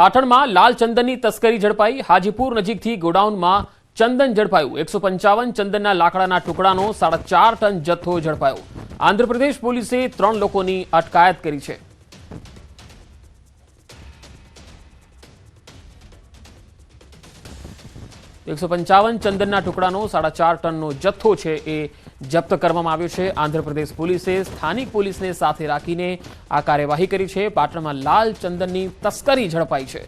પાટણમાં લાલ ચંદનની તસ્કરી ઝડપાઈ। હાજીપુર નજીકથી ગોડાઉનમાં ચંદન ઝડપાયું। 155 ચંદનના લાકડાના ટુકડાનો 4.5 ટન જથ્થો ઝડપાયો। આંધ્રપ્રદેશ પોલીસે 3 લોકોની અટકાયત કરી છે। ચંદનના ટુકડાનો 4.5 ટનનો જથ્થો છે એ જપ્ત કરવામાં આવ્યો છે। આંધ્રપ્રદેશ પોલીસે સ્થાનિક પોલીસને સાથે રાખીને આ કાર્યવાહી કરી છે। પાટણમાં લાલ ચંદનની તસ્કરી ઝડપાઈ છે।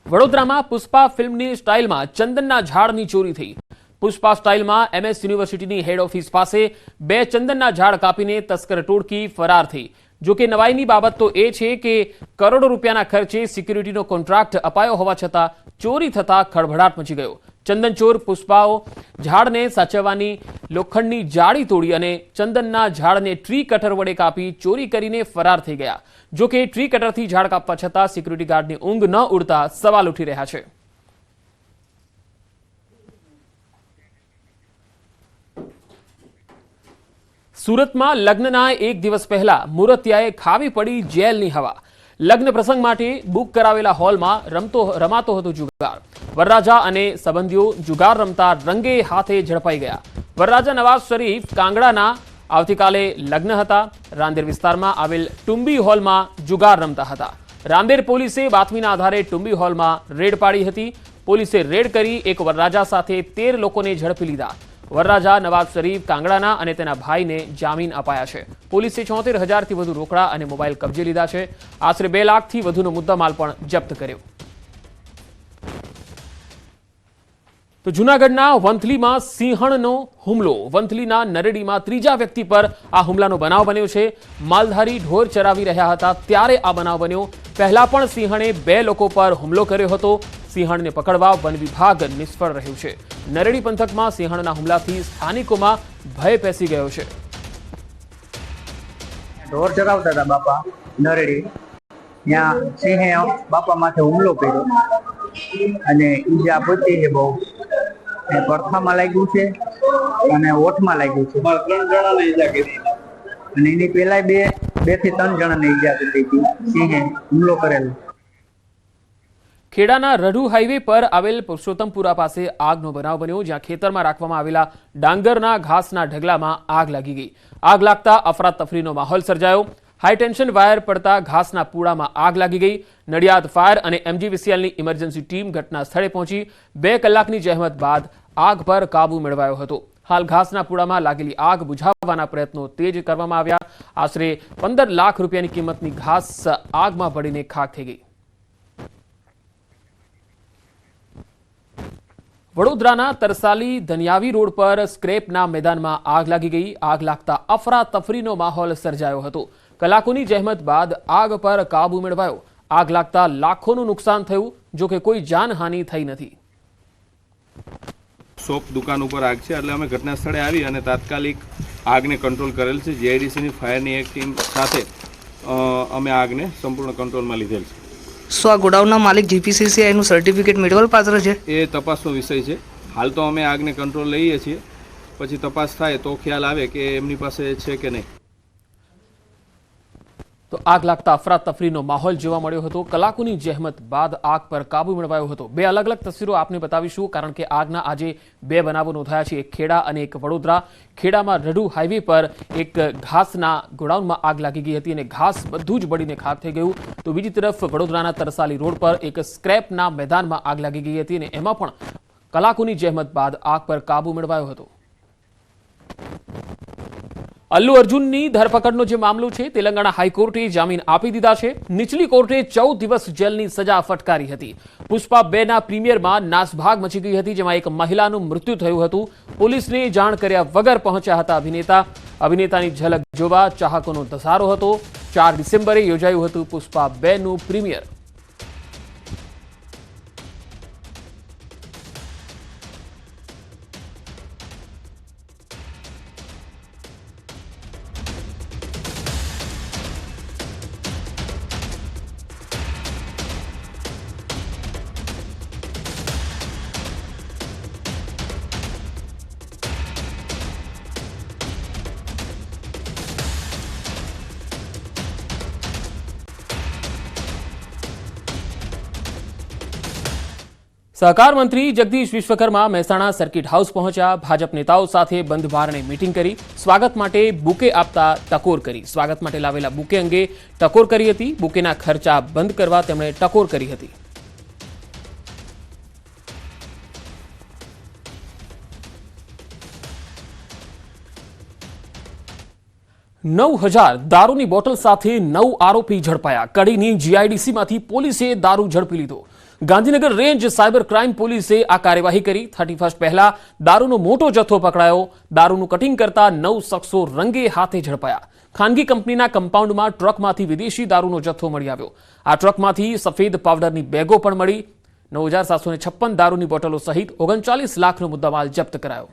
વડોદરામાં પુષ્પા ફિલ્મની સ્ટાઇલમાં ચંદનના ઝાડની ચોરી થઈ। પુષ્પા સ્ટાઇલમાં MS યુનિવર્સિટીની હેડ ઓફિસ પાસે 2 ચંદનના ઝાડ કાપીને તસ્કર ટોળકી ફરાર થઈ। જો કે નવાઈની બાબત તો એ છે કે કરોડો રૂપિયાના ખર્ચે સિક્યુરિટીનો કોન્ટ્રાક્ટ અપાયો હોવા છતાં ચોરી થતા ખળભળાટ મચી ગયો। ચંદનચોર પુષ્પાઓ ઝાડને સાચવવાની લોખંડની જાળી તોડી અને ચંદનના ઝાડને ટ્રી કટર વડે કાપી ચોરી કરીને ફરાર થઈ ગયા। જો કે ટ્રી કટરથી ઝાડ કાપવા છતાં સિક્યુરિટી ગાર્ડની ઊંઘ ન ઉડતા સવાલ ઉઠી રહ્યા છે। સુરતમાં લગ્નના એક દિવસ પહેલા મુરતિયાએ ખાવી પડી જેલની હવા। લગ્ન પ્રસંગ માટે બુક કરાવેલા હોલમાં રમાતો હતો જુગાર। વરરાજા અને સંબંધીઓ જુગાર રમતા રંગે હાથે ઝડપાઈ ગયા। વરરાજા નવાઝ શરીફ કાંગડાના આવતીકાલે લગ્ન હતા। રાંદેર વિસ્તારમાં આવેલ ટુંબી હોલમાં જુગાર રમતા હતા। રાંદેર પોલીસે બાતમીના આધારે ટુંબી હોલમાં રેડ પાડી હતી। પોલીસે રેડ કરી એક વરરાજા સાથે 13 લોકોને ઝડપી લીધા। વરરાજા નવાઝ શરીફ કાંગડાના અને તેના ભાઈને જામીન અપાયા છે। પોલીસે 74,000થી વધુ રોકડા અને મોબાઈલ કબજે લીધા છે। આશરે 2 લાખથી વધુનો મુદ્દામાલ પણ જપ્ત કર્યો। તો જૂનાગઢના વંથલીમાં સિંહણનો હુમલો। વંથલીના નરેડીમાં 3જા વ્યક્તિ પર આ હુમલાનો બનાવ બન્યો છે। માલધારી ઢોર ચરાવી રહ્યા હતા ત્યારે આ બનાવ બન્યો। પહેલા પણ સિંહણે 2 લોકો પર હુમલો કર્યો હતો। સિંહણને પકડવા વન વિભાગ નિષ્ફળ રહ્યું છે। નરેડી પંથકમાં સિંહણના હુમલાથી સ્થાનિકોમાં ભય પેસી ગયો છે। ઢોર ચરાવતા હતા બાપા નરેડી, ત્યાં સિંહે બાપા માથે હુમલો કર્યો અને ઈજા પહોંચી છે બહુ। પડખામાં લાગ્યું છે અને ઓઠમાં લાગ્યું છે। 3 જણાને ઈજા કરી અને એની પહેલા 2 થી 3 જણાને ઈજા કરી હતી। સિંહે હુમલો કરેલો। ખેડાના રઢુ હાઈવે પર આવેલ પુરુષોત્તમપુરા પાસે આગનો બનાવ બન્યો, જ્યાં ખેતરમાં રાખવામાં આવેલા ડાંગરના ઘાસના ઢગલામાં આગ લાગી ગઈ। આગ લાગતા અફરાતફરીનો માહોલ સર્જાયો। હાઈ ટેન્શન વાયર પડતા ઘાસના પૂડામાં આગ લાગી ગઈ। નડિયાદ ફાયર અને MGVCLની ઇમરજન્સી ટીમ ઘટના સ્થળે પહોંચી 2 કલાકની જહેમત બાદ આગ પર કાબુ મેળવાયો હતો। હાલ ઘાસના પૂડામાં લાગેલી આગ બુઝાવવાના પ્રયત્નો તેજ કરવામાં આવ્યા। આશરે 15 લાખ રૂપિયાની કિંમતની ઘાસ આગમાં બળીને ખાખ થઈ ગઈ। વડોદરાના તરસાલી ધનિયાવી રોડ પર સ્ક્રેપના મેદાનમાં આગ લાગી ગઈ। આગ લાગતા અફરાતફરીનો માહોલ સર્જાયો હતો। કલાકોની જહેમત બાદ આગ પર કાબુ મેળવાયો। આગ લાગતા લાખોનું નુકસાન થયું, જો કે કોઈ જાનહાનિ થઈ નથી। શોપ દુકાન ઉપર આગ છે એટલે અમે ઘટના સ્થળે આવી અને તાત્કાલિક આગને કંટ્રોલ કરેલ છે। GIDCની ફાયરની એક ટીમ સાથે અમે આગને સંપૂર્ણ કંટ્રોલમાં લીધેલ છે। શું આ ગોડાઉનના માલિક GPCCIનું સર્ટિફિકેટ મેળવવા પાત્ર છે? એ તપાસનો વિષય છે। હાલ તો અમે આગને કંટ્રોલ લઈએ છીએ, પછી તપાસ થાય તો ખ્યાલ આવે કે એમની પાસે છે કે નહીં। તો આગ લાગતા અફરાતફરીનો માહોલ જોવા મળ્યો હતો। કલાકોની જહેમત બાદ આગ પર કાબુ મેળવાયો હતો। 2 અલગ અલગ તસવીરો આપને બતાવીશું, કારણ કે આગના આજે 2 બનાવો નોંધાયા છે, એક ખેડા અને એક વડોદરા। ખેડામાં રઢુ હાઈવે પર એક ઘાસના ગોડાઉનમાં આગ લાગી ગઈ હતી અને ઘાસ બધું જ બળીને ખાખ થઈ ગયું। તો બીજી તરફ વડોદરાના તરસાલી રોડ પર એક સ્ક્રેપના મેદાનમાં આગ લાગી ગઈ હતી અને એમાં પણ કલાકોની જહેમત બાદ આગ પર કાબુ મેળવાયો હતો। અલ્લુ અર્જુનની ધરપકડનો જે મામલો છે, તેલંગાણા હાઈકોર્ટે જામીન આપી દીધા છે। નીચલી કોર્ટે 14 દિવસ જેલની સજા ફટકારી હતી। પુષ્પા 2ના પ્રીમિયરમાં નાસભાગ મચી ગઈ હતી, જેમાં એક મહિલાનું મૃત્યુ થયું હતું। પોલીસને જાણ કર્યા વગર પહોંચ્યા હતા અભિનેતાની ઝલક જોવા ચાહકોનો ધસારો હતો। 4 ડિસેમ્બરે યોજાયું હતું પુષ્પા 2નું પ્રીમિયર। સહકાર મંત્રી જગદીશ વિશ્વકર્મા મહેસાણા સર્કિટ હાઉસ પહોંચ્યા. ભાજપ નેતાઓ સાથે બંધ બારણે મીટિંગ કરી. સ્વાગત માટે બુકે આપતા ટકોર કરી. સ્વાગત માટે લાવેલા બુકે અંગે ટકોર કરી હતી. બુકેના ખર્ચા બંધ કરવા તેમણે ટકોર કરી હતી. દારૂની બોટલ સાથે 9 આરોપી ઝડપાયા. કડીની જીઆઈડીસીમાંથી પોલીસે દારૂ ઝડપી લીધો. ગાંધીનગર રેન્જ સાયબર ક્રાઇમ પોલીસે આ કાર્યવાહી કરી. 31 પહેલા દારૂનો મોટો જથ્થો પકડાયો. દારૂનું કટિંગ કરતા 9 શખ્સો રંગે હાથે ઝડપાયા. ખાનગી કંપનીના કમ્પાઉન્ડમાં ટ્રકમાંથી વિદેશી દારૂનો જથ્થો મળી આવ્યો. આ ટ્રકમાંથી સફેદ પાવડરની બેગો પણ મળી. 9756 દારૂની બોટલો સહિત 39 લાખનો મુદ્દામાલ જપ્ત કરાયો.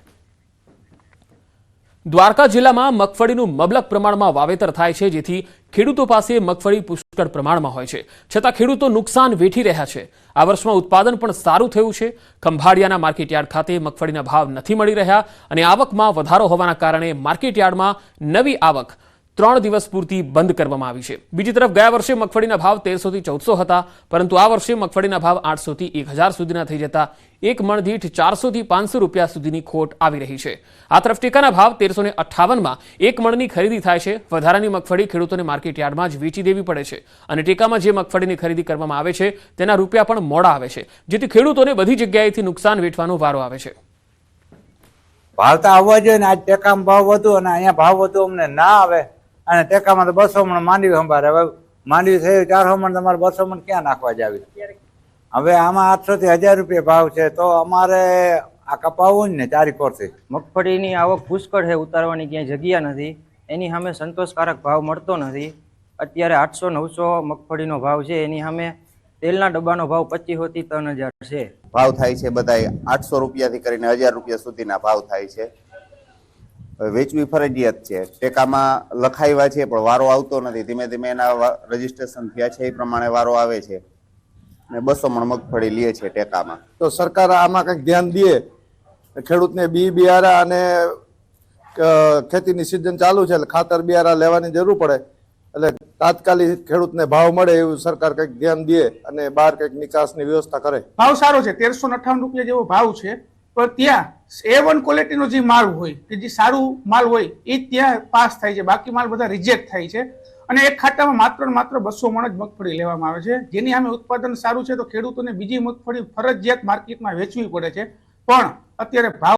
દ્વારકા જિલ્લામાં મગફળીનું મબલક પ્રમાણમાં વાવેતર થાય છે, જેથી ખેડૂતો પાસે મગફળી પુષ્કળ પ્રમાણમાં હોય છે. છતાં ખેડૂતો નુકસાન વેઠી રહ્યા છે. આ વર્ષમાં ઉત્પાદન પણ સારું થયું છે. ખંભાળિયાના માર્કેટયાર્ડ ખાતે મગફળીના ભાવ નથી મળી રહ્યા અને આવકમાં વધારો હોવાના કારણે માર્કેટયાર્ડમાં નવી આવક 3 દિવસ પૂરતી બંધ કરવામાં આવી છે. બીજી તરફ ગયા વર્ષે મગફળીના ભાવ 1300 થી 1400 હતા, પરંતુ આ વર્ષે મગફળીના ભાવ 800 થી 1000 સુધીના થઈ જતા એક મણ દીઠ 400 થી 500 રૂપિયા સુધીની ખોટ આવી રહી છે. આ તરફ ટેકાના ભાવ 1358માં એક મણની ખરીદી થાય છે. વધારાની મગફળી ખેડૂતોને માર્કેટયાર્ડમાં જ વેચી દેવી પડે છે અને ટેકામાં જે મગફળીની ખરીદી કરવામાં આવે છે તેના રૂપિયા પણ મોડા આવે છે, જેથી ખેડૂતોને બધી જગ્યાએથી નુકસાન વેઠવાનો વારો આવે છે. ભાવ તો આવવા જોઈએ ને. આજ ટેકામાં ભાવ વધુ અને અહીંયા ભાવ વધુ અમને ના આવે. અને ટેકામાં તો 200 મણ માંડવી સંભાળે. હવે માંડવી થયું 400 મણ, તમારે 200 મણ ક્યાં નાખવા જાવી? હવે આમાં 800 થી 1000 રૂપિયા ભાવ છે, તો અમારે આ કપાવવું ને 4 કોરથી. મગફળીની આવક પુષ્કળ છે, ઉતારવાની ક્યાંય જગ્યા નથી. એની સામે સંતોષકારક ભાવ મળતો નથી. અત્યારે 800-900 મગફળીનો ભાવ છે, એની સામે તેલના ડબ્બાનો ભાવ 2500 થી 3000 છે. ભાવ થાય છે બધા 800 રૂપિયાથી કરીને 1000 રૂપિયા સુધીના ભાવ થાય છે. વેચવી ફરજિયાત છે. ટેકામાં લખાવ્યા છે પણ વારો આવતો નથી. ધીમે ધીમે એના રજીસ્ટ્રેશન થયા છે એ પ્રમાણે વારો આવે છે અને 200 મણ મગફળી લે છે ટેકામાં. તો સરકાર આમાં કંઈક ધ્યાન દે. ખેડૂતને બિયારા અને ખેતીની સિઝન ચાલુ છે એટલે ખાતર બિયારા લેવાની જરૂર પડે, એટલે તાત્કાલિક ખેડૂતને ભાવ મળે એવું સરકાર કંઈક ધ્યાન દે અને બહાર કંઈક નિકાસની વ્યવસ્થા કરે. ભાવ સારો છે, 1358 રૂપિયા જેવો ભાવ છે. પણ ત્યાં A1 ક્વોલિટીનો જે માલ હોય, કે જે સારું માલ હોય એ ત્યાં પાસ થાય છે, બાકી માલ બધા રિજેક્ટ થાય છે. અને એક ખાતામાં માત્ર 200 મણ જ મગફળી લેવામાં આવે છે, જેની સામે ઉત્પાદન સારું છે તો ખેડૂતોને બીજી મગફળી ફરજિયાત માર્કેટમાં વેચવી પડે છે. પણ અત્યારે ભાવ